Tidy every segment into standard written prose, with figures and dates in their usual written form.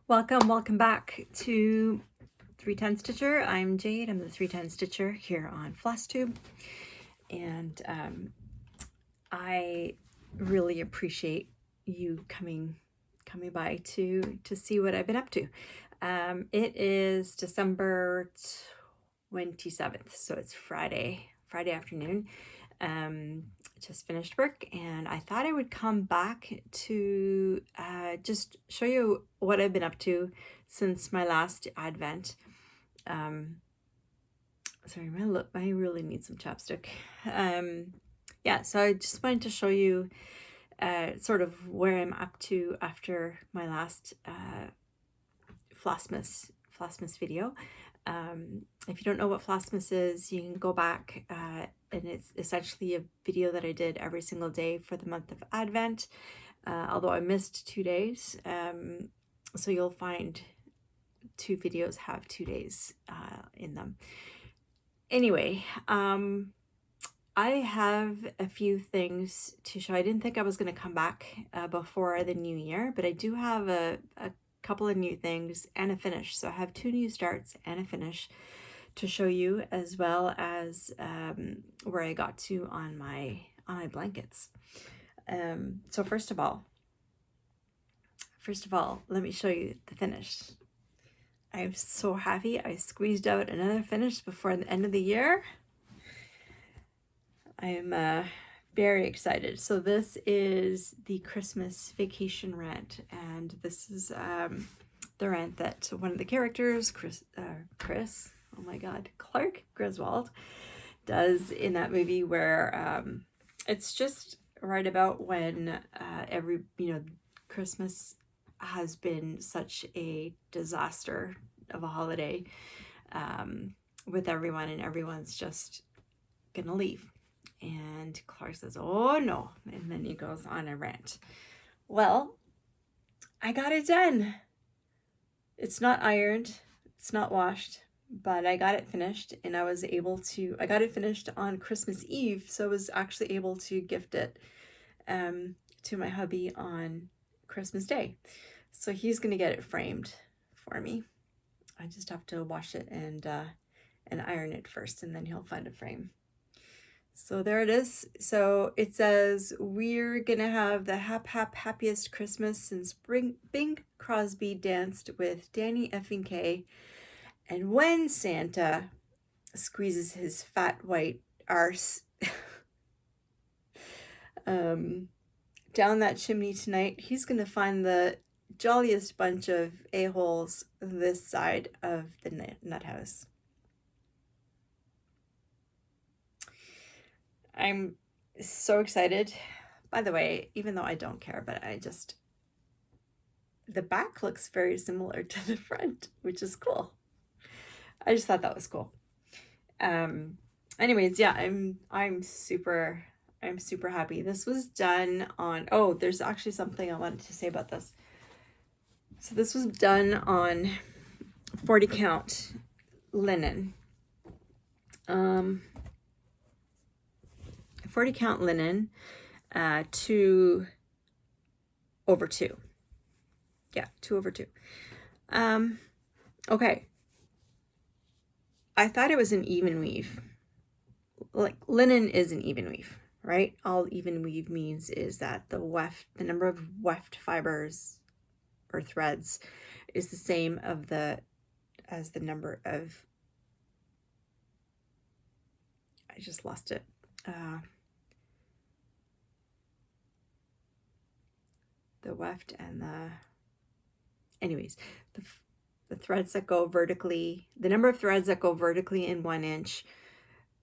Welcome back to 310 Stitcher. I'm Jade. I'm the 310 Stitcher here on Flosstube, and I really appreciate you coming by to see what I've been up to. It is December 27th, so it's Friday afternoon. Just finished work, and I thought I would come back to just show you what I've been up to since my last Advent. Sorry, my lip, I really need some chapstick. Yeah, so I just wanted to show you sort of where I'm up to after my last Flossmas video. If you don't know what Flossmas is, you can go back and it's essentially a video that I did every single day for the month of Advent, although I missed 2 days. So you'll find 2 videos have 2 days in them. Anyway, I have a few things to show. I didn't think I was going to come back before the new year, but I do have a couple of new things and a finish. So I have 2 new starts and a finish to show you, as well as where I got to on my blankets. So first of all, let me show you the finish. I'm so happy I squeezed out another finish before the end of the year. I'm very excited. So this is the Christmas vacation rant, and this is the rant that one of the characters, oh my god, Clark Griswold, does in that movie, where it's just right about when Christmas has been such a disaster of a holiday with everyone, and everyone's just gonna leave. And Clark says, "Oh no," and then he goes on a rant. Well, I got it done. It's not ironed, it's not washed, but I got it finished, and I got it finished on Christmas Eve, so I was actually able to gift it to my hubby on Christmas Day. So he's gonna get it framed for me. I just have to wash it and iron it first, and then he'll find a frame. So there it is. So it says, "We're gonna have the happiest Christmas since Bing Crosby danced with Danny effing K. And when Santa squeezes his fat white arse down that chimney tonight, he's gonna find the jolliest bunch of a-holes this side of the nut house." I'm so excited. By the way, even though I don't care, but the back looks very similar to the front, which is cool. I just thought that was cool. Anyways, yeah, I'm super happy. This was done on, oh, there's actually something I wanted to say about this. So this was done on 40 count linen. 40 count linen, 2/2. Yeah, 2/2. Okay. I thought it was an even weave. Like, linen is an even weave, right? All even weave means is that the number of weft fibers or threads is the same as the number of, I just lost it. The weft and anyways, the threads that go vertically, the number of threads that go vertically in 1 inch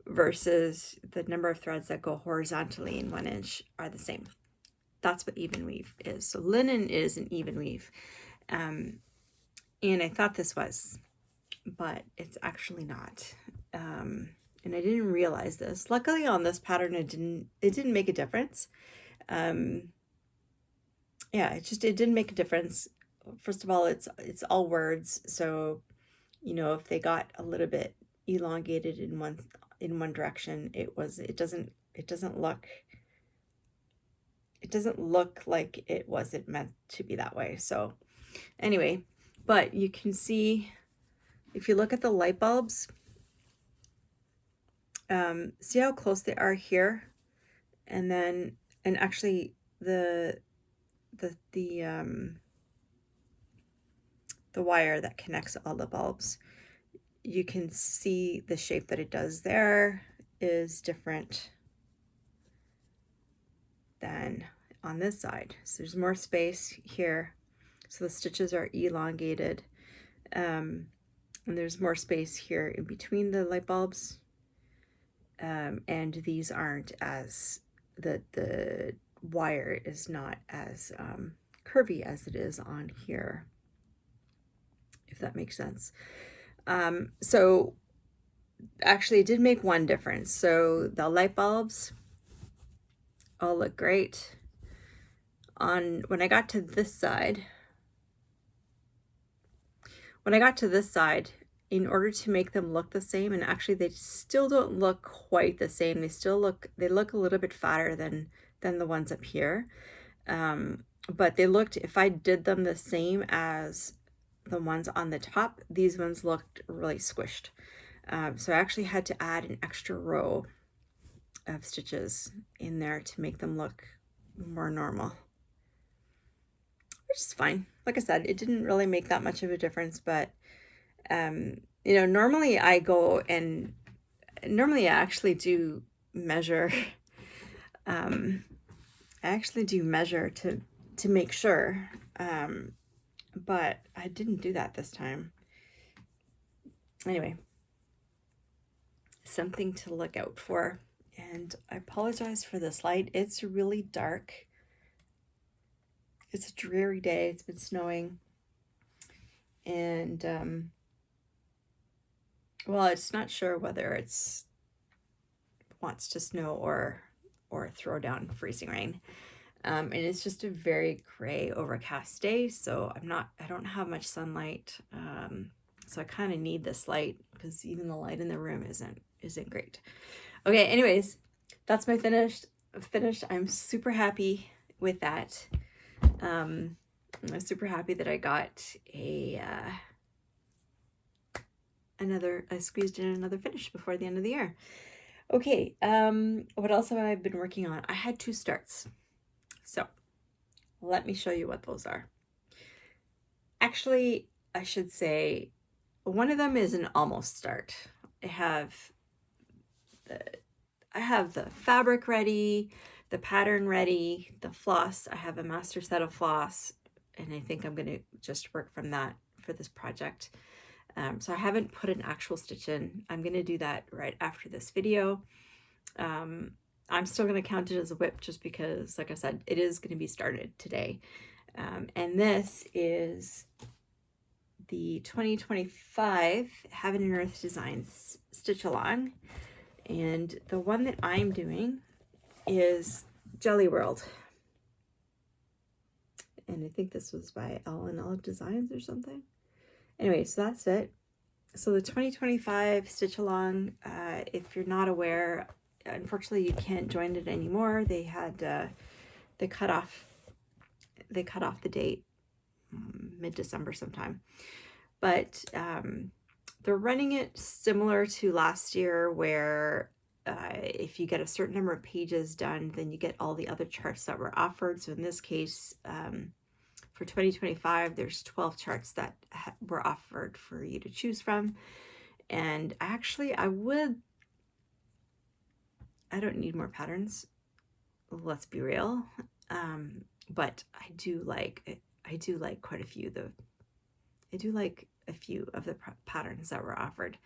versus the number of threads that go horizontally in 1 inch are the same. That's what even weave is. So linen is an even weave. And I thought this was, but it's actually not. And I didn't realize this. Luckily on this pattern, it didn't make a difference. Yeah, it didn't make a difference. First of all, it's all words, so if they got a little bit elongated in one direction, it doesn't look like it wasn't meant to be that way. So anyway, But you can see, if you look at the light bulbs, see how close they are here? And then, and actually the wire that connects all the bulbs, you can see the shape that it does there is different than on this side. So there's more space here. So the stitches are elongated. And there's more space here in between the light bulbs. And these aren't as, the wire is not as curvy as it is on here, if that makes sense. So actually it did make one difference. So the light bulbs all look great. When I got to this side, in order to make them look the same, and actually they still don't look quite the same. They look a little bit fatter than the ones up here. But they looked, if I did them the same as the ones on the top, these ones looked really squished. So I actually had to add an extra row of stitches in there to make them look more normal, which is fine. Like I said, it didn't really make that much of a difference, but you know, normally I actually do measure. I actually do measure to make sure, but I didn't do that this time. Anyway, something to look out for. And I apologize for this light. It's really dark. It's a dreary day. It's been snowing. And well, it's not sure whether it's wants to snow or throw down freezing rain. And it's just a very gray, overcast day, so I don't have much sunlight. So I kind of need this light because even the light in the room isn't great. Okay, anyways, that's my finished. I'm super happy with that. I'm super happy that I got I squeezed in another finish before the end of the year. Okay, what else have I been working on? I had 2 starts. So let me show you what those are. Actually, I should say one of them is an almost start. I have the fabric ready, the pattern ready, the floss. I have a master set of floss, and I think I'm going to just work from that for this project. So I haven't put an actual stitch in. I'm going to do that right after this video. I'm still going to count it as a WIP just because, like I said, it is going to be started today. And this is the 2025 Heaven and Earth Designs Stitch Along. And the one that I'm doing is Jelly World. And I think this was by L&L Designs or something. Anyway, so that's it. So the 2025 Stitch Along, if you're not aware, unfortunately you can't join it anymore. They had they cut off the date mid-December sometime. But they're running it similar to last year, where if you get a certain number of pages done, then you get all the other charts that were offered. So in this case, for 2025, there's 12 charts that were offered for you to choose from. And actually, I don't need more patterns, let's be real. But I do like quite a few. I do like a few of the patterns that were offered.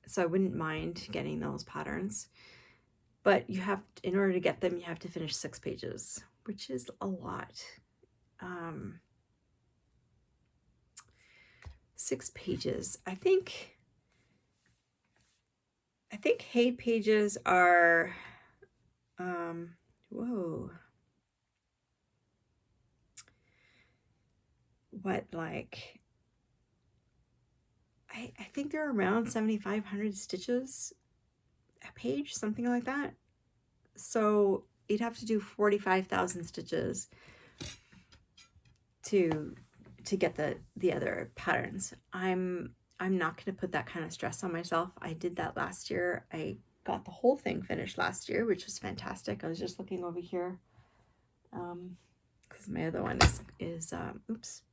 So I wouldn't mind getting those patterns. But in order to get them, you have to finish 6 pages, which is a lot. 6 pages. I think hay pages are, whoa. What, like, I think they're around 7,500 stitches a page, something like that. So you'd have to do 45,000 stitches to to get the other patterns. I'm not going to put that kind of stress on myself. I did that last year. I got the whole thing finished last year, which was fantastic. I was just looking over here because my other one is oops,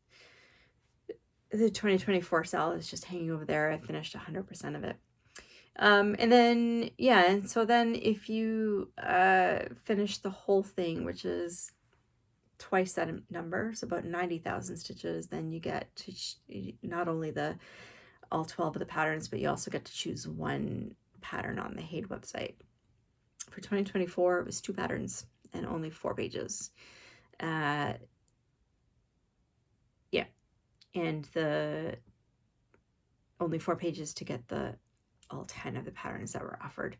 the 2024 cell is just hanging over there. I finished 100% of it. And then, yeah, and so then if you finish the whole thing, which is twice that number, so about 90,000 stitches, then you get to not only all 12 of the patterns, but you also get to choose one pattern on the Haid website. For 2024, it was 2 patterns and only 4 pages. Yeah, and the only 4 pages to get all 10 of the patterns that were offered.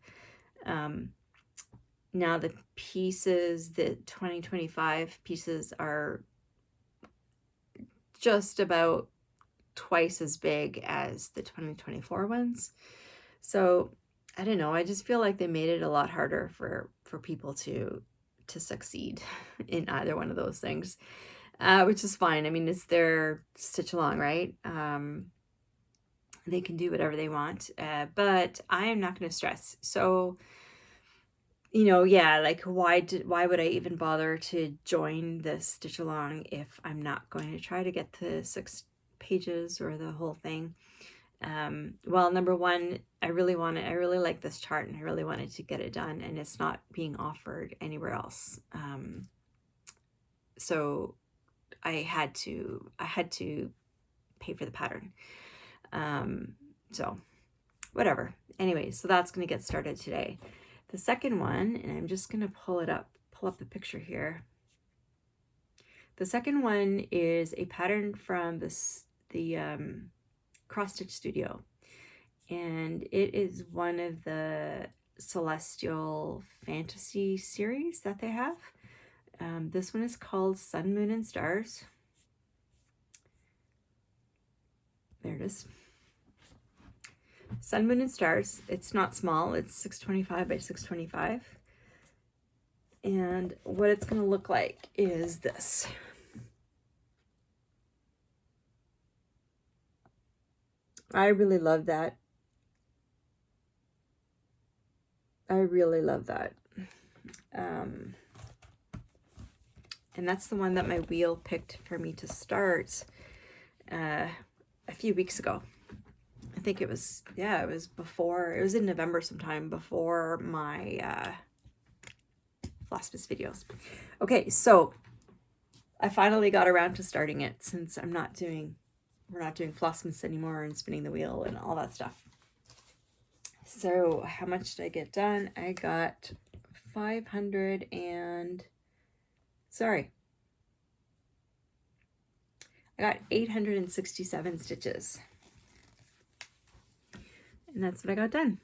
Now the pieces, the 2025 pieces, are just about twice as big as the 2024 ones. So I don't know, I just feel like they made it a lot harder for people to succeed in either one of those things, which is fine. I mean, it's their stitch along, right? They can do whatever they want, but I am not going to stress. So, you know, yeah, like why would I even bother to join this stitch along if I'm not going to try to get to 6 pages or the whole thing? Well, number one, I really like this chart, and I really wanted to get it done, and it's not being offered anywhere else. So I had to pay for the pattern. So whatever. Anyway, so that's going to get started today. The second one, and I'm just going to pull up the picture here. The second one is a pattern from the Cross Stitch Studio, and it is one of the Celestial Fantasy series that they have. This one is called Sun, Moon, and Stars. There it is. Sun, Moon, and Stars. It's not small. It's 625 by 625. And what it's going to look like is this. I really love that. I really love that. And that's the one that my wheel picked for me to start a few weeks ago. I think it was in November sometime, before my Flosstube videos. Okay, so I finally got around to starting it, since we're not doing Flossmas anymore and spinning the wheel and all that stuff. So how much did I get done? I got 867 stitches. And that's what I got done.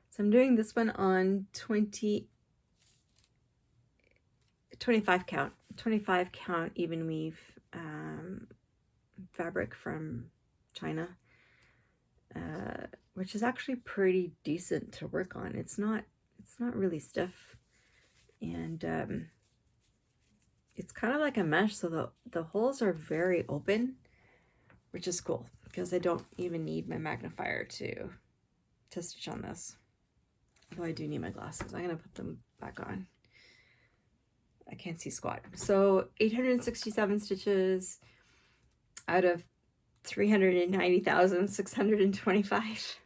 So I'm doing this one on 25 count even weave fabric from China, which is actually pretty decent to work on. It's not really stiff, and it's kind of like a mesh, so the holes are very open, which is cool, because I don't even need my magnifier to stitch on this. Although I do need my glasses. I'm gonna put them back on. I can't see squat. So 867 stitches out of 390,625.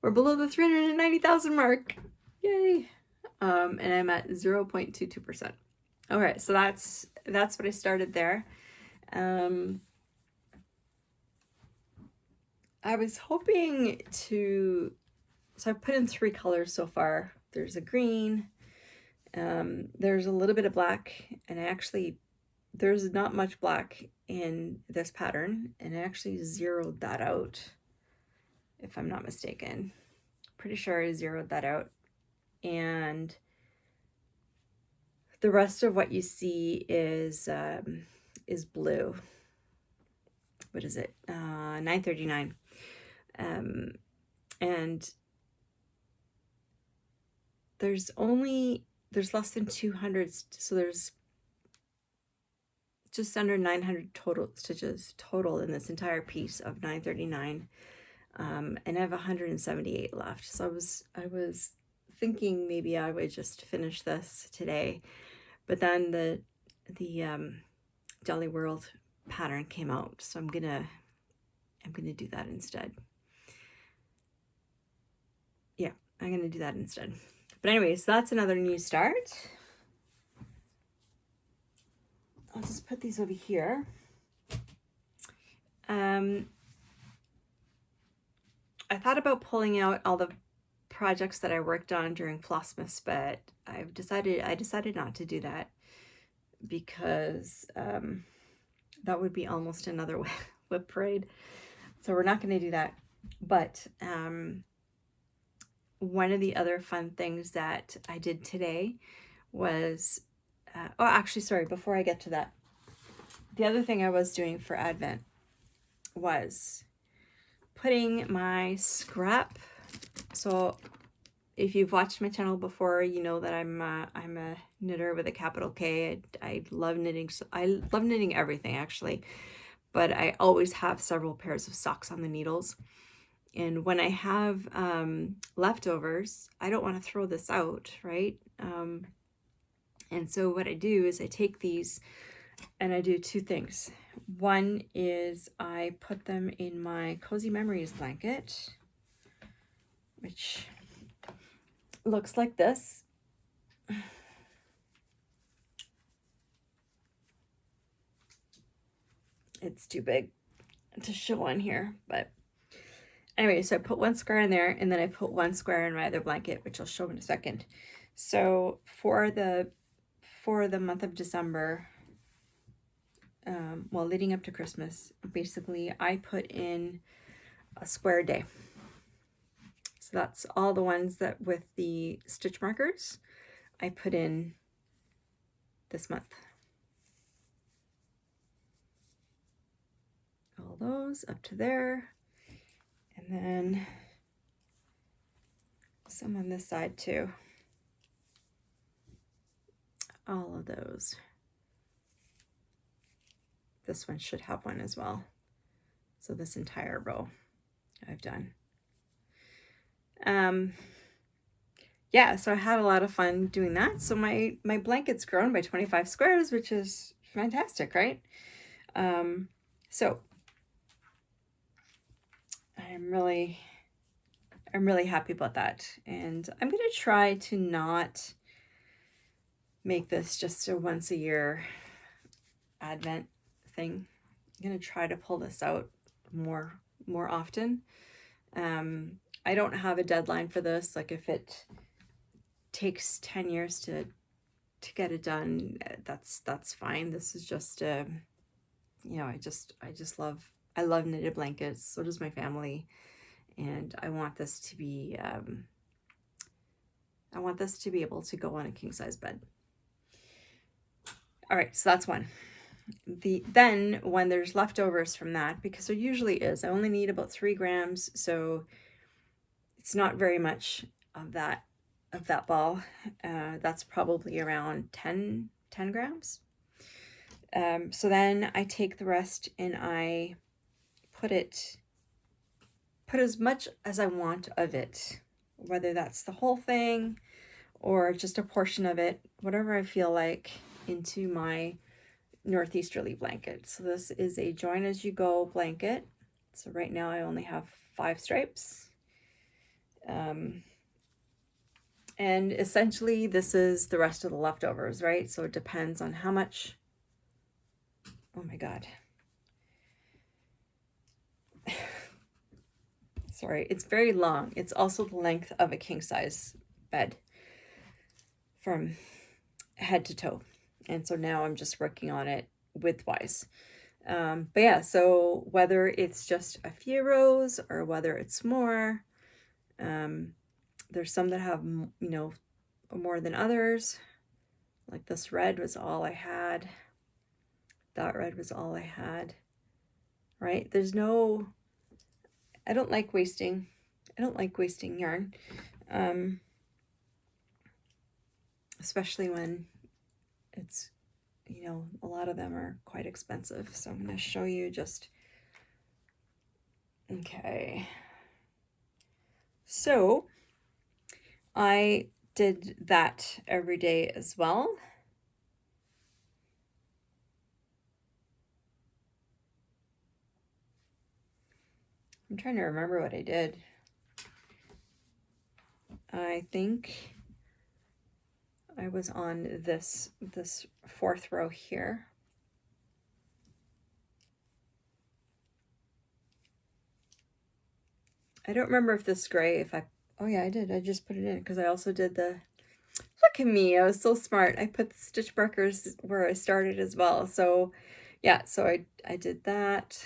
We're below the 390,000 mark. Yay. And I'm at 0.22%. All right, so that's what I started there. I was hoping to, so I put in 3 colors so far. There's a green, there's a little bit of black, and there's not much black in this pattern, and I actually zeroed that out, if I'm not mistaken. Pretty sure I zeroed that out. And the rest of what you see is blue. What is it? 939. And there's less than 200, so there's just under 900 total stitches total in this entire piece of 939. And I have 178 left. So I was thinking maybe I would just finish this today, but then the Dolly World pattern came out, so I'm gonna do that instead. Yeah, I'm gonna do that instead. But anyways, that's another new start. I'll just put these over here. I thought about pulling out all the projects that I worked on during Flossmas, but I decided not to do that because that would be almost another whip parade. So we're not going to do that. But one of the other fun things that I did today was, oh, actually, sorry, before I get to that, the other thing I was doing for Advent was putting my scrap. So if you've watched my channel before, you know that I'm a knitter with a capital K. I love knitting. I love knitting everything, actually, but I always have several pairs of socks on the needles. And when I have leftovers, I don't want to throw this out, right? And so what I do is I take these and I do two things. One is I put them in my Cozy Memories blanket, which looks like this. It's too big to show on here, but anyway, so I put one square in there, and then I put one square in my other blanket, which I'll show in a second. So for the month of December, well, leading up to Christmas, basically I put in a square day. So that's all the ones that with the stitch markers I put in this month. All those up to there. And then some on this side too. All of those. This one should have one as well. So this entire row I've done. Yeah, so I had a lot of fun doing that. So my blanket's grown by 25 squares, which is fantastic, right? So I'm really happy about that. And I'm going to try to not make this just a once a year Advent thing. I'm going to try to pull this out more often. I don't have a deadline for this. Like if it takes 10 years to get it done, that's fine. This is just you know, I love knitted blankets. So does my family, and I want this to be able to go on a king size bed. All right, so that's one. Then when there's leftovers from that, because there usually is, I only need about 3 grams, so it's not very much of that ball. That's probably around 10 grams. So then I take the rest and I put as much as I want of it, whether that's the whole thing or just a portion of it, whatever I feel like, into my northeasterly blanket. So this is a join as you go blanket. So right now I only have 5 stripes. And essentially this is the rest of the leftovers, right? So it depends on how much, oh my God. Sorry, it's very long. It's also the length of a king size bed from head to toe. And so now I'm just working on it widthwise. But yeah, so whether it's just a few rows or whether it's more, there's some that have, you know, more than others. Like this red was all I had. That red was all I had, right? There's no, I don't like wasting yarn, especially when it's you know, a lot of them are quite expensive. So I'm going to show you just, okay. So I did that every day as well. I'm trying to remember what I did. I think I was on this fourth row here. I don't remember if this gray, oh yeah, I did. I just put it in because I also did look at me, I was so smart. I put the stitch markers where I started as well. So yeah, so I did that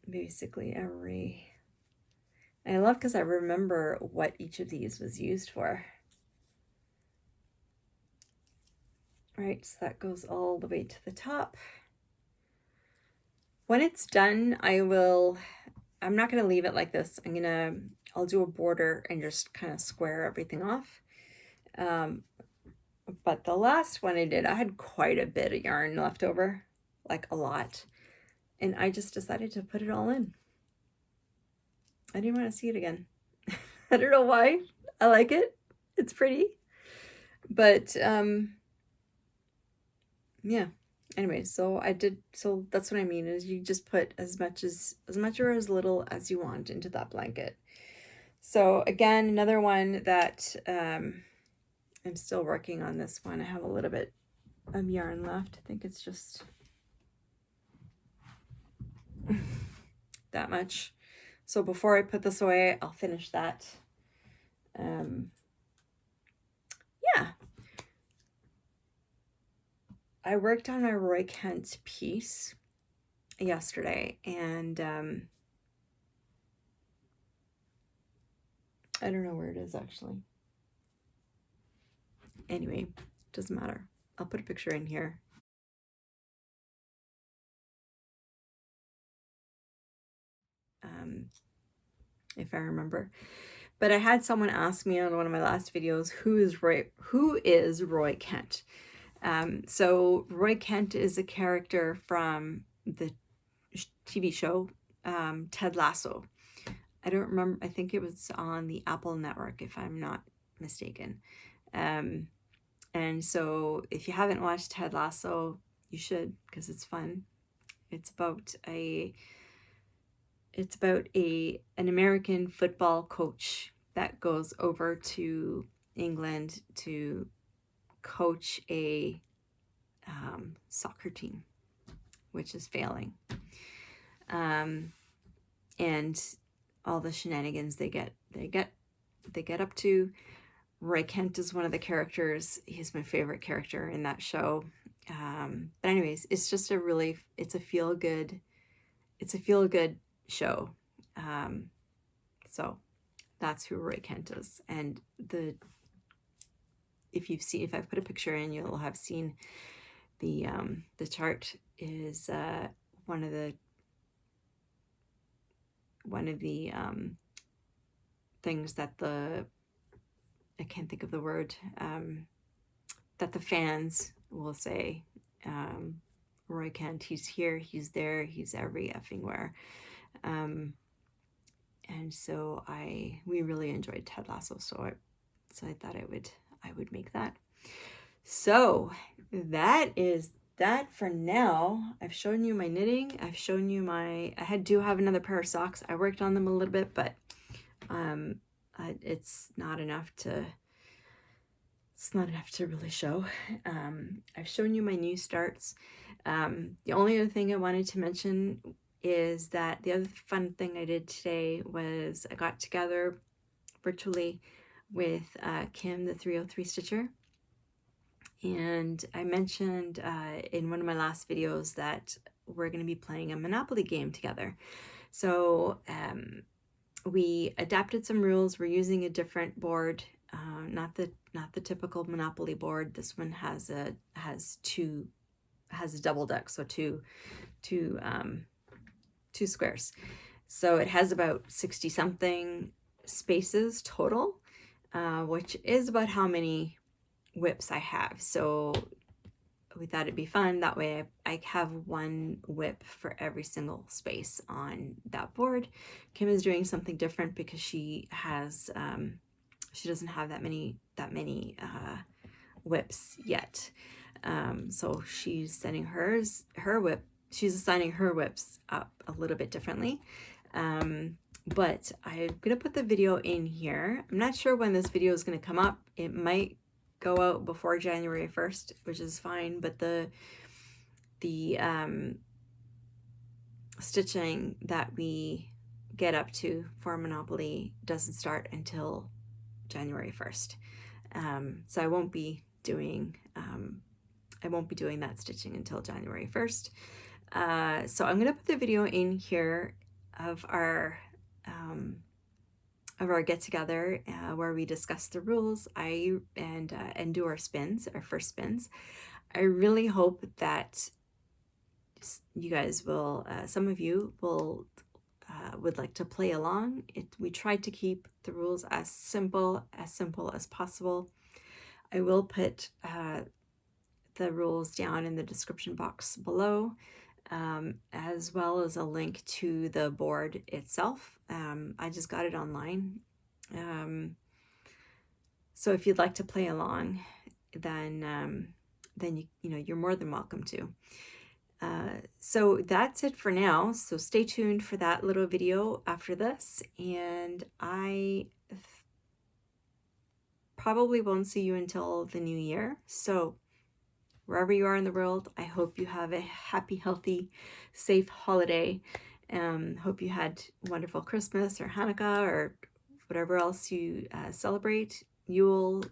basically I love because I remember what each of these was used for. Right, so that goes all the way to the top. When it's done, I'm not going to leave it like this. I'll do a border and just kind of square everything off. But the last one I did, I had quite a bit of yarn left over, like a lot. And I just decided to put it all in. I didn't want to see it again. I don't know why. I like it. It's pretty. But yeah. Anyway, so that's what I mean is you just put as much or as little as you want into that blanket. So again, another one that I'm still working on this one. I have a little bit of yarn left. I think it's just that much. So before I put this away, I'll finish that. Yeah. I worked on my Roy Kent piece yesterday, and I don't know where it is actually. Anyway, doesn't matter. I'll put a picture in here. If I remember. But I had someone ask me on one of my last videos, who is Roy Kent? So Roy Kent is a character from the TV show Ted Lasso. I don't remember. I think it was on the Apple Network, if I'm not mistaken. And so if you haven't watched Ted Lasso, you should, because it's fun. It's about an American football coach that goes over to England to coach a soccer team, which is failing. And all the shenanigans they get up to. Roy Kent is one of the characters. He's my favorite character in that show. But anyways, it's just it's a feel good show. So that's who Roy Kent is. And if I've put a picture in, you'll have seen the chart is one of the things that I can't think of the word, that the fans will say, Roy Kent, he's here, he's there, he's every effing where. And so we really enjoyed Ted Lasso, so I thought I would make that. So that is that for now. I've shown you my knitting. I've shown you I do have another pair of socks. I worked on them a little bit, but it's not enough to really show. I've shown you my new starts. The only other thing I wanted to mention is that the other fun thing I did today was I got together virtually with Kim, the 303 Stitcher. And I mentioned in one of my last videos that we're going to be playing a Monopoly game together. So we adapted some rules. We're using a different board, not the typical Monopoly board. This one has a double deck, so two squares. So it has about 60 something spaces total, which is about how many whips I have. So we thought it'd be fun. That way I have one whip for every single space on that board. Kim is doing something different because she has, she doesn't have that many whips yet. So she's sending her whip. She's assigning her whips up a little bit differently. But I'm gonna put the video in here. I'm not sure when this video is gonna come up. It might go out before January 1st, which is fine, but the stitching that we get up to for Monopoly doesn't start until January 1st. So I won't be doing that stitching until January 1st. So I'm gonna put the video in here of our get together where we discuss the rules and do our spins, our first spins. I really hope that you guys will, some of you will would like to play along. We tried to keep the rules as simple as possible. I will put the rules down in the description box below, as well as a link to the board itself. I just got it online. So if you'd like to play along, then you're more than welcome to. So that's it for now. So stay tuned for that little video after this, and I probably won't see you until the new year. So wherever you are in the world, I hope you have a happy, healthy, safe holiday. Hope you had a wonderful Christmas or Hanukkah or whatever else you celebrate, Yule,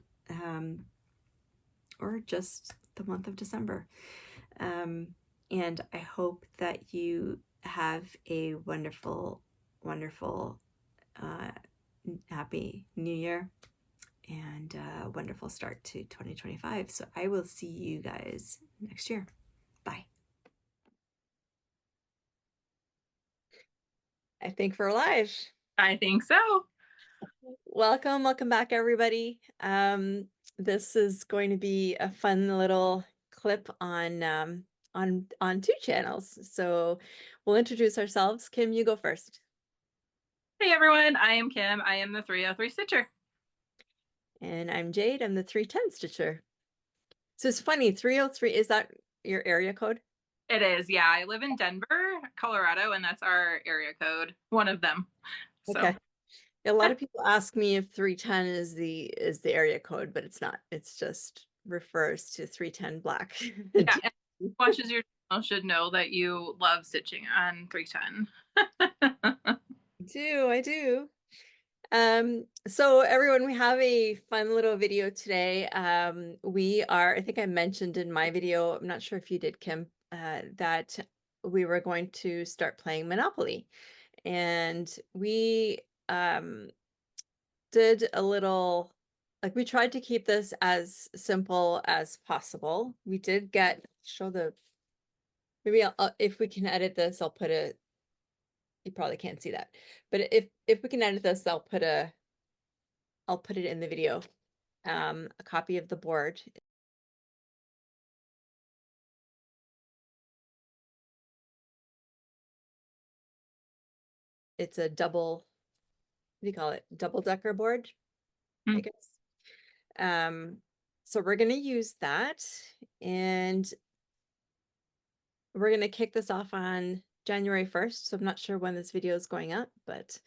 or just the month of December. And I hope that you have a wonderful, wonderful, happy new year and a wonderful start to 2025. So I will see you guys next year. Bye. I think we're live. I think so. Welcome back, everybody. This is going to be a fun little clip on 2 channels. So we'll introduce ourselves. Kim, you go first. Hey everyone, I am Kim. I am the 303 Stitcher. And I'm Jade. I'm the 310 Stitcher. So it's funny, 303, is that your area code? It is, yeah. I live in Denver, Colorado, and that's our area code. One of them. So. Okay. A lot of people ask me if 310 is the area code, but it's not. It's just refers to 310 black. Yeah, and watches your channel should know that you love stitching on 310. I do. So everyone, we have a fun little video today. I think I mentioned in my video, I'm not sure if you did, Kim, that we were going to start playing Monopoly. And we did a little, like, we tried to keep this as simple as possible. We did maybe if we can edit this, I'll put you probably can't see that, but if we can edit this, I'll put it in the video, a copy of the board. It's a double, what do you call it? Double-decker board, I guess. So we're going to use that, and we're going to kick this off on January 1st. So I'm not sure when this video is going up, but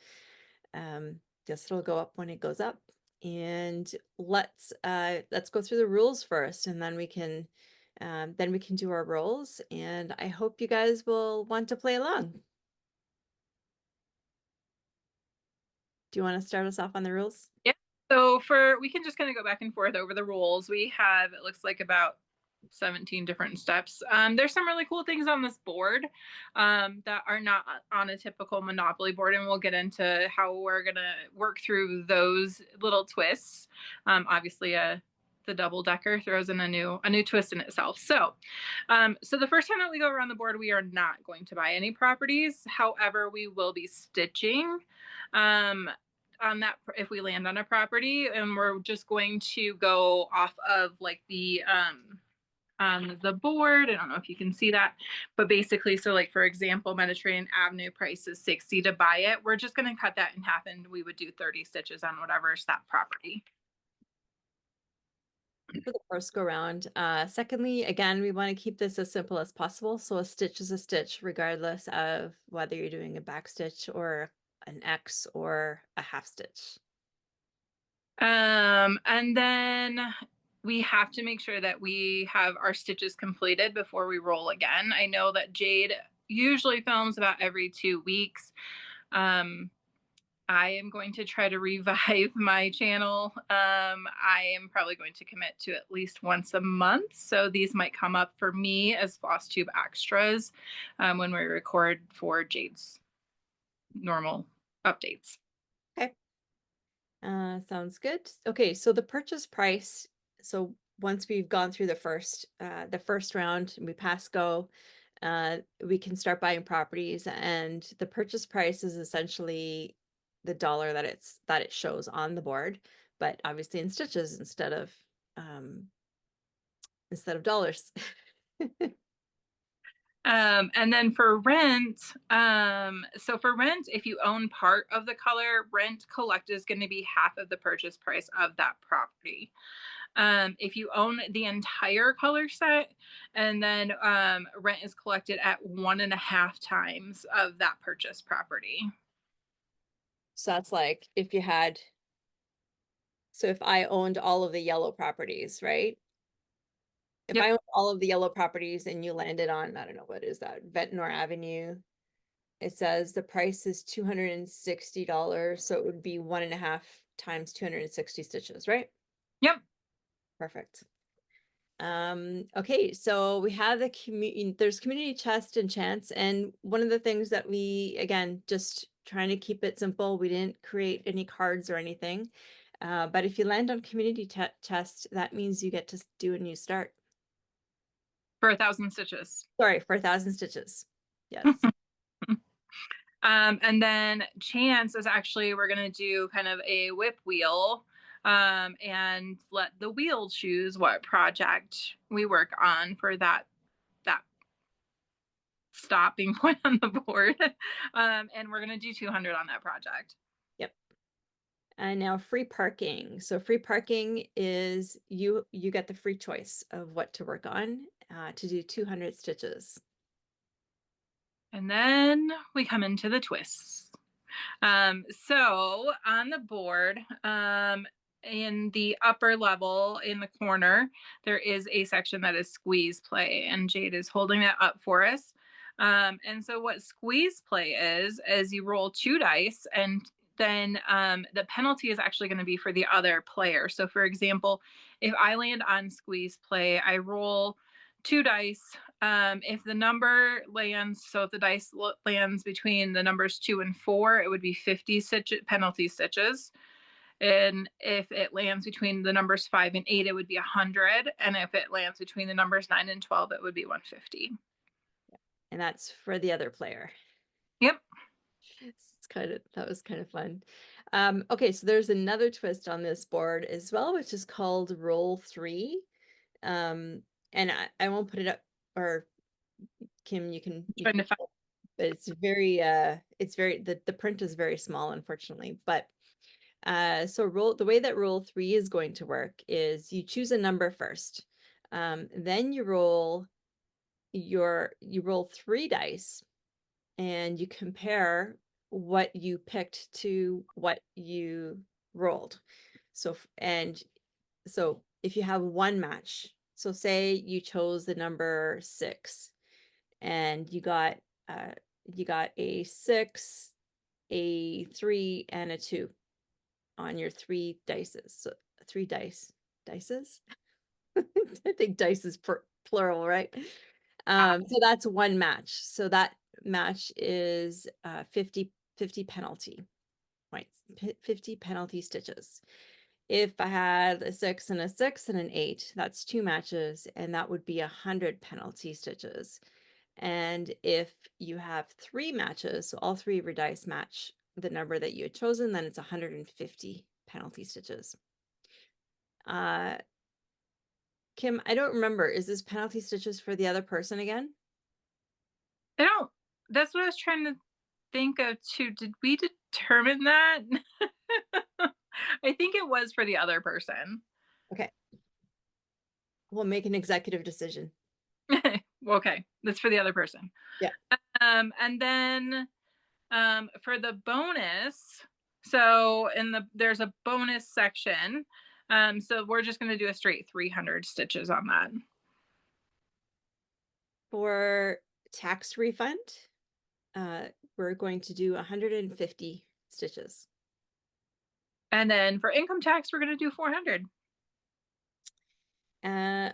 guess it'll go up when it goes up. And let's go through the rules first, and then we can do our rolls. And I hope you guys will want to play along. Do you want to start us off on the rules? Yeah. So we can just kind of go back and forth over the rules. We have, it looks like, about 17 different steps. There's some really cool things on this board that are not on a typical Monopoly board, and we'll get into how we're gonna work through those little twists. Obviously, the double decker throws in a new twist in itself. So the first time that we go around the board, we are not going to buy any properties. However, we will be stitching on that if we land on a property, and we're just going to go off of like the on the board. I don't know if you can see that, but basically, so like for example, Mediterranean Avenue price is 60 to buy it. We're just going to cut that in half and we would do 30 stitches on whatever's that property. For the first go round. Secondly, again, we want to keep this as simple as possible. So a stitch is a stitch, regardless of whether you're doing a back stitch or an X or a half stitch. And then we have to make sure that we have our stitches completed before we roll again. I know that Jade usually films about every 2 weeks. I am going to try to revive my channel. I am probably going to commit to at least once a month. So these might come up for me as Flosstube extras when we record for Jade's normal updates. Okay. Sounds good. Okay, so the purchase price. So once we've gone through the first round and we pass go, we can start buying properties, and the purchase price is essentially the dollar that it shows on the board, but obviously in stitches um, instead of dollars. And then for rent, so for rent, if you own part of the color, rent collect is going to be half of the purchase price of that property. If you own the entire color set, and then rent is collected at 1.5 times of that purchase property. So that's like if I owned all of the yellow properties, right? If Yep. I owned all of the yellow properties and you landed on, I don't know, what is that, Ventnor Avenue, it says the price is $260, so it would be 1.5 times 260 stitches, right? Yep. Perfect. Okay, so we have there's community chest and chance, and one of the things that we, again, just trying to keep it simple, we didn't create any cards or anything. But if you land on community chest, that means you get to do a new start. For 1,000 stitches. Sorry, for 1,000 stitches. Yes. And then chance is actually, we're going to do kind of a whip wheel and let the wheel choose what project we work on for that stopping point on the board. And we're going to do 200 on that project. Yep. And now free parking. So free parking is you get the free choice of what to work on to do 200 stitches. And then we come into the twists. So on the board, in the upper level in the corner, there is a section that is squeeze play, and Jade is holding that up for us. And so what squeeze play is you roll 2 dice, and then the penalty is actually going to be for the other player. So for example, if I land on squeeze play, I roll 2 dice. If the number lands, so if the dice lands between the numbers 2 and 4, it would be 50 penalty stitches. And if it lands between the numbers 5 and 8, it would be 100. And if it lands between the numbers 9 and 12, it would be 150. And that's for the other player. Yep. That was kind of fun. Okay, so there's another twist on this board as well, which is called roll 3. And I won't put it up, or Kim, you can but it's very the print is very small, unfortunately. But so the way that roll 3 is going to work is you choose a number first. Then you roll 3 dice, and you compare what you picked to what you rolled. So if you have one match, so say you chose the number 6 and you got a 6, a 3, and a 2 on your 3 dices. So 3 dices. I think dice is plural, right? So that's one match. So that match is 50 penalty points, 50 penalty stitches. If I had a 6 and a 6 and an 8, that's 2 matches, and that would be 100 penalty stitches. And if you have 3 matches, so all 3 of your dice match the number that you had chosen, then it's 150 penalty stitches. Kim, I don't remember. Is this penalty stitches for the other person again? I don't That's what I was trying to think of too. Did we determine that? I think it was for the other person. Okay, we'll make an executive decision. Okay, that's for the other person. Yeah. And then for the bonus, so there's a bonus section. So we're just going to do a straight 300 stitches on that. For tax refund, uh, we're going to do 150 stitches. And then for income tax, we're going to do 400.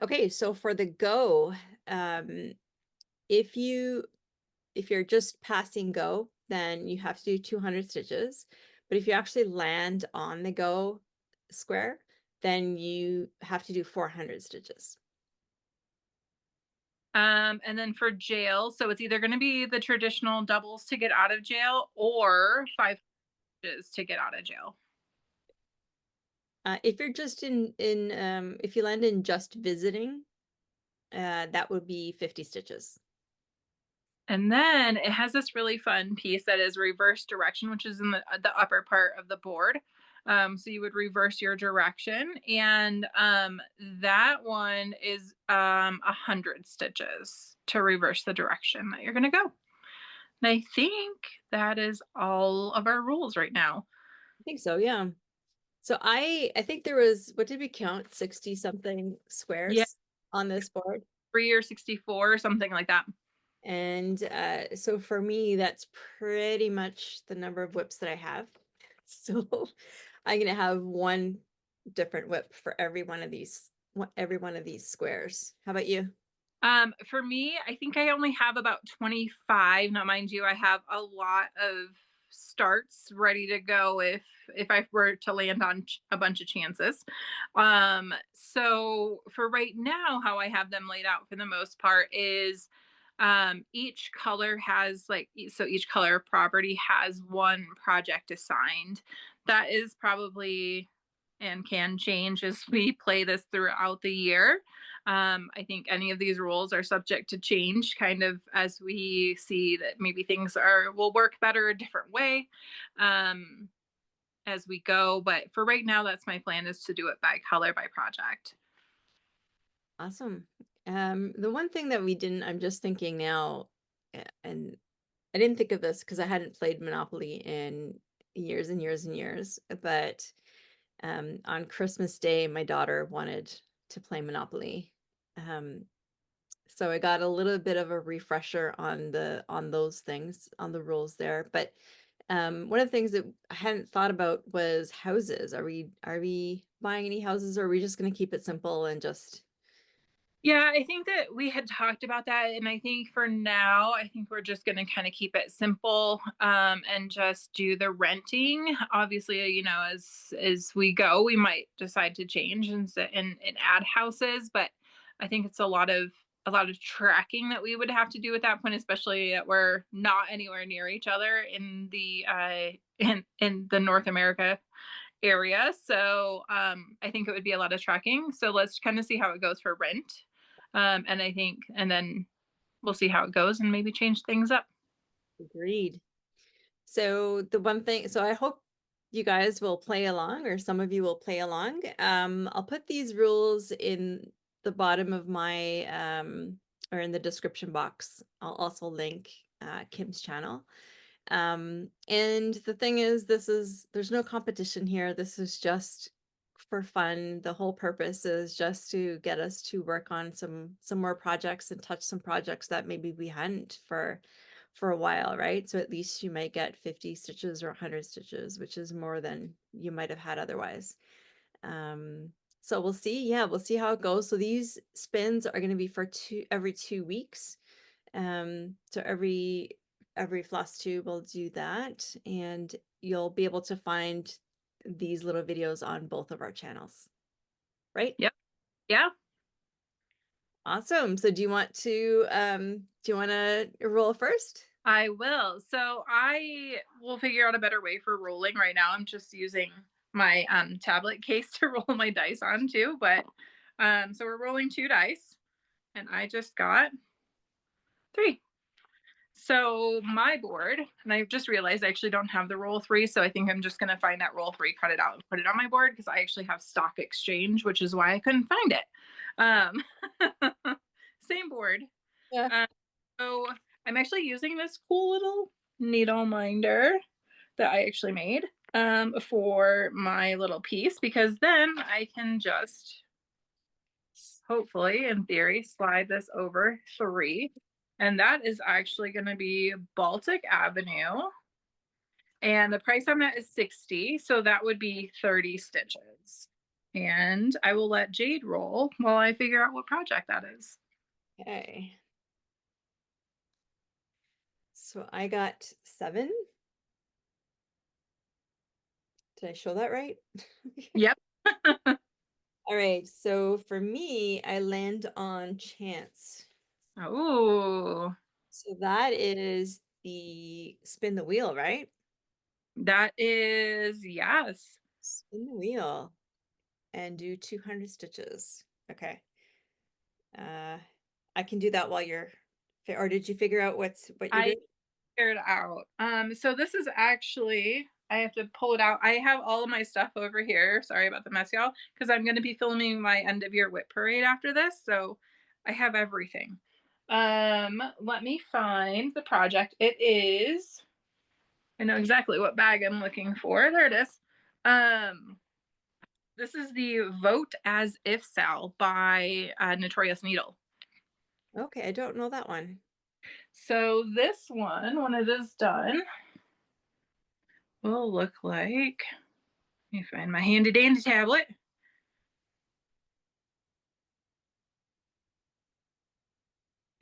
Okay, so for the go, if you're just passing go, then you have to do 200 stitches. But if you actually land on the go square, then you have to do 400 stitches. And then for jail, so it's either going to be the traditional doubles to get out of jail or 5 stitches to get out of jail. If you're just in if you land in just visiting, that would be 50 stitches. And then it has this really fun piece that is reverse direction, which is in the upper part of the board. So you would reverse your direction, and that one is 100 stitches to reverse the direction that you're going to go. And I think that is all of our rules right now. I think so, yeah. So I think there was, what did we count? 60 something Yeah, squares on this board. 3 or 64, something like that. And so for me, that's pretty much the number of whips that I have. So I'm gonna have one different whip for every one of these squares. How about you? For me, I think I only have about 25. Now, mind you, I have a lot of starts ready to go if I were to land on a bunch of chances. So for right now, how I have them laid out for the most part is each color has so each color property has one project assigned. That is probably and can change as we play this throughout the year. I think any of these rules are subject to change kind of as we see that maybe things will work better a different way um, as we go. But for right now, that's my plan, is to do it by color by project. Awesome. The one thing that we didn't, I'm just thinking now, and I didn't think of this because I hadn't played Monopoly in years and years and years, but on Christmas Day, my daughter wanted to play Monopoly. Um, so I got a little bit of a refresher on those things, on the rules there. But one of the things that I hadn't thought about was houses. Are we buying any houses, or are we just going to keep it simple and just Yeah, I think that we had talked about that. And I think for now, I think we're just going to kind of keep it simple and just do the renting. Obviously, as we go, we might decide to change and add houses. But I think it's a lot of tracking that we would have to do at that point, especially that we're not anywhere near each other in the North America area. So I think it would be a lot of tracking. So let's kind of see how it goes for rent. And then we'll see how it goes and maybe change things up. agreed? So the one thing, so I hope you guys will play along, or some of you will play along. I'll put these rules in the bottom of my or in the description box. I'll also link Kim's channel. And the thing is, there's no competition here. This is just for fun. The whole purpose is just to get us to work on some more projects and touch some projects that maybe we hadn't for a while, right? So at least you might get 50 stitches or 100 stitches, which is more than you might have had otherwise. So we'll see. Yeah, we'll see how it goes. So these spins are going to be for every 2 weeks. So every floss tube will do that, and you'll be able to find these little videos on both of our channels, right? Yep. Yeah. Awesome. So do you want to roll first? I will. So I will figure out a better way for rolling. Right now, I'm just using my tablet case to roll my dice on too. But So we're rolling 2 dice, and I just got 3. So my board, and I just realized I actually don't have the roll 3, so I think I'm just gonna find that roll 3, cut it out, and put it on my board because I actually have stock exchange, which is why I couldn't find it. Same board. Yeah. Um, so I'm actually using this cool little needle minder that I actually made for my little piece, because then I can just hopefully, in theory, slide this over 3. And that is actually going to be Baltic Avenue. And the price on that is 60. So that would be 30 stitches. And I will let Jade roll while I figure out what project that is. Okay. So I got 7. Did I show that right? Yep. All right. So for me, I land on chance. Oh, So that is the spin the wheel, right? that is yes. Spin the wheel and do 200 stitches. Okay. Uh, I can do that while or did you figure out what you're I doing? figured out. So this is actually, I have to pull it out. I have all of my stuff over here. Sorry about the mess, y'all, because I'm going to be filming my end of year whip parade after this. So I have everything. Let me find the project. It is, I know exactly what bag I'm looking for. There it is. Um, this is the Vote as If Sal by Notorious Needle. Okay, I don't know that one. So this one, when it is done, will look like, let me find my handy dandy tablet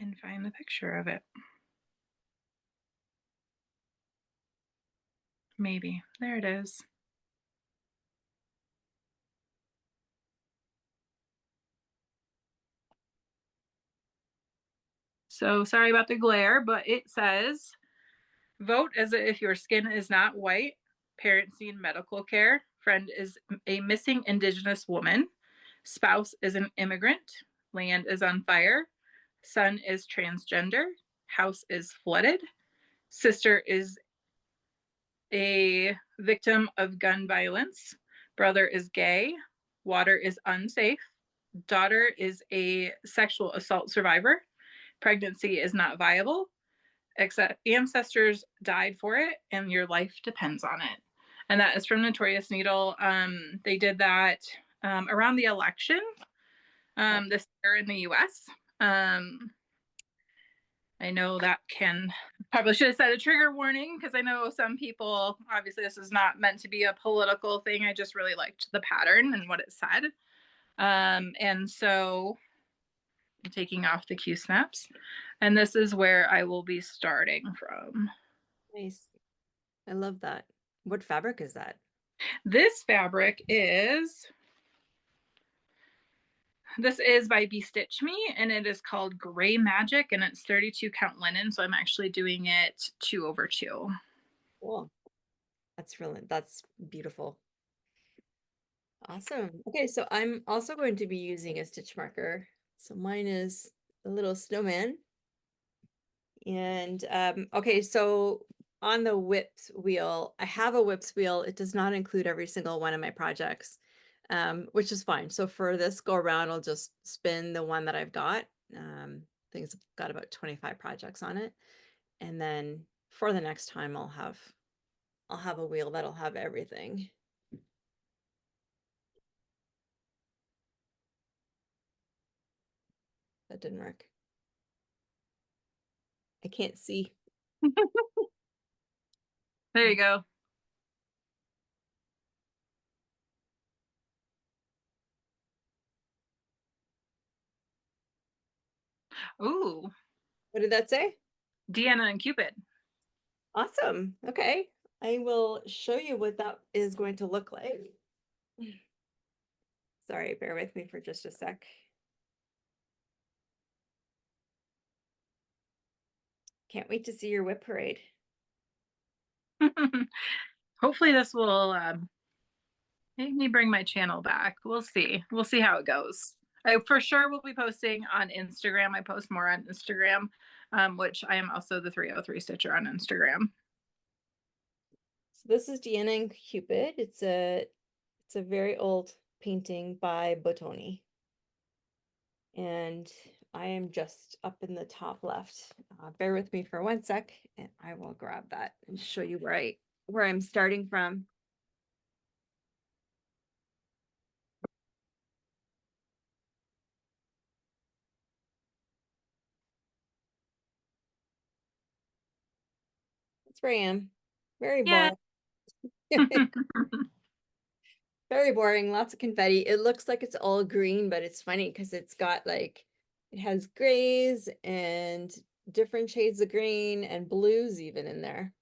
and find the picture of it. Maybe. There it is. So sorry about the glare, but it says vote as if your skin is not white, parents need medical care, friend is a missing indigenous woman, spouse is an immigrant, land is on fire, son is transgender, house is flooded, sister is a victim of gun violence, brother is gay, water is unsafe, daughter is a sexual assault survivor, pregnancy is not viable, ancestors died for it, and your life depends on it. And that is from Notorious Needle. They did that around the election this year in the US. I know that can, probably should have said a trigger warning, because I know some people, obviously this is not meant to be a political thing. I just really liked the pattern and what it said. And so I'm taking off the Q snaps, and this is where I will be starting from. Nice. I love that. What fabric is that? This fabric is, this is by Be Stitch Me, and it is called Gray Magic, and it's 32 count linen. So I'm actually doing it 2/2. Cool. That's beautiful. Awesome. Okay, so I'm also going to be using a stitch marker. So mine is a little snowman. And okay, so on the whips wheel, I have a whips wheel. It does not include every single one of my projects, which is fine. So for this go around, I'll just spin the one that I've got. I think it's got about 25 projects on it. And then for the next time, I'll have a wheel that'll have everything. That didn't work. I can't see. There you go. Ooh, What did that say? Deanna and Cupid. Awesome. Okay. I will show you what that is going to look like. Sorry, bear with me for just a sec. Can't wait to see your whip parade. Hopefully this will make me bring my channel back. We'll see. We'll see how it goes. I for sure will be posting on Instagram. I post more on Instagram, which I am also the 303 Stitcher on Instagram. So this is Deanna and Cupid. It's a very old painting by Bottoni. And I am just up in the top left. Bear with me for 1 sec, and I will grab that and show you where I'm starting from. That's where I am. Very Yeah. boring. Very boring. Lots of confetti. It looks like it's all green, but it's funny because it's got like it has grays and different shades of green and blues even in there.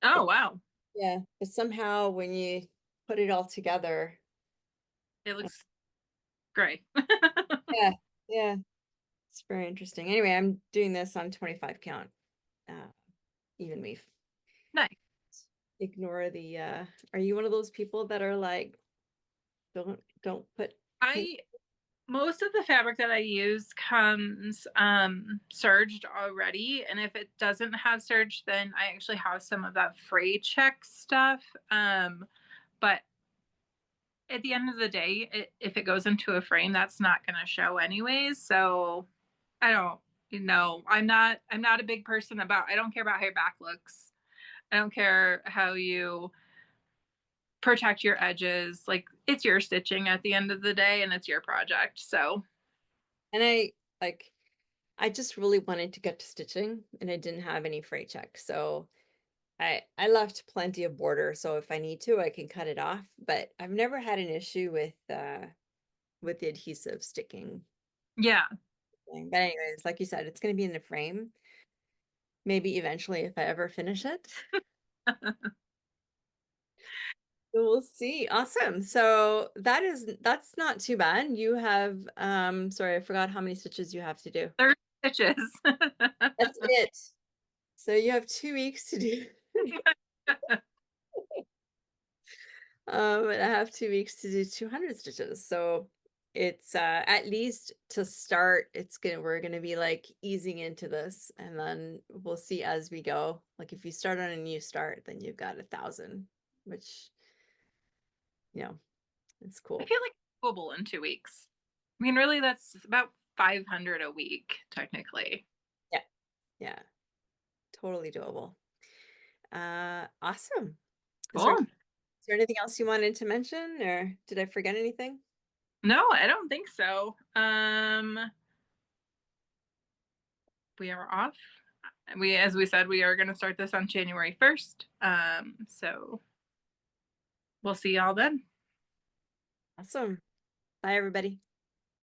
Oh, But wow. yeah, but somehow when you put it all together, It uh, looks gray. yeah, yeah, it's very interesting. Anyway, I'm doing this on 25 count, uh, even weave. Nice. Ignore the are you one of those people that are like, don't put paint? I Most of the fabric that I use comes serged already, and if it doesn't have serge, then I actually have some of that fray check stuff. But at the end of the day, if it goes into a frame, that's not going to show anyways. So I don't, I'm not a big person about. I don't care about how your back looks. I don't care how you protect your edges. Like, it's your stitching at the end of the day, and it's your project. So And like I just really wanted to get to stitching and I didn't have any fray check. So I left plenty of border. So if I need to, I can cut it off. But I've never had an issue with the adhesive sticking yeah. thing. But anyways, like you said, it's gonna be in the frame. Maybe eventually if I ever finish it. We'll see. Awesome. So that's not too bad. You have sorry, I forgot how many stitches you have to do. 30 stitches. That's it. So you have 2 weeks to do. And I have 2 weeks to do 200 stitches. So it's at least to start, we're gonna be like easing into this, and then we'll see as we go. Like if you start on a new start, then you've got 1,000, which you know, it's I cool. feel like it's doable in 2 weeks. I mean, really, that's about 500 a week, technically. Yeah, yeah, totally doable. Awesome. Cool. Is there anything else you wanted to mention, or did I forget anything? No, I don't think so. We are off. As we said, we are going to start this on January 1st. So we'll see y'all then. Awesome. Bye, everybody.